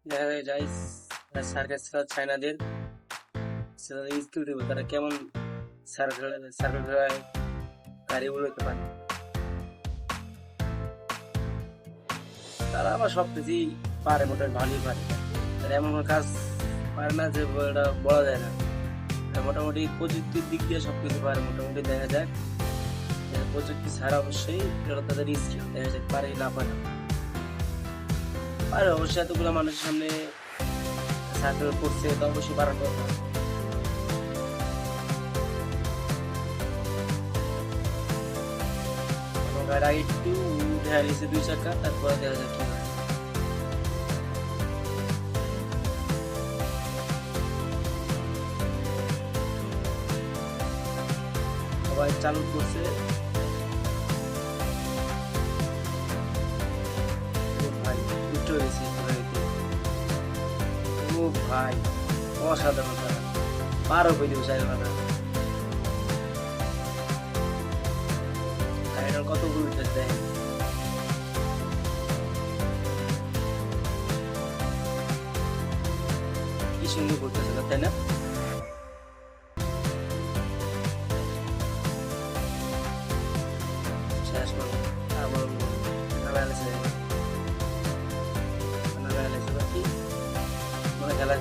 দেখা যায় সার্কাস খেলা চায়নাদের স্কিল দেবো তারা কেমন সার্কেল সার্কেল খেলায় গাড়ি উড়াতে পারে। তারা আবার সব কিছুই পারে, মোটামুটি ভালোই পারে। তারা এমন কোনো কাজ পারে না যে এটা বলা যায় না। মোটামুটি প্রযুক্তির দিক দিয়ে সবকিছু পারে। মোটামুটি দেখা যায় প্রযুক্তি ছাড়া অবশ্যই এটা তাদের স্কিল দেখা যায় পারে না পারে। আর অবশ্যই এতগুলো মানুষের সামনে সার্কেল করছে তো অবশ্যই পারার কথা। আমার আগে একটু দেখা গেছে 2 চাকা, তারপরে দেখা যায় কি হয়। সবাই চালু করছে। ও ভাই উঠে গেছে ঘুরাইতে। ও ভাই অসাধারণ, তারা পারো করে দিব চাই না। গাড়িটার কত উঠে দেয়। কি সুন্দর করতেছে না, তাই না? শেষ করো আমার নামে আলেছে বাকি মানে খেলা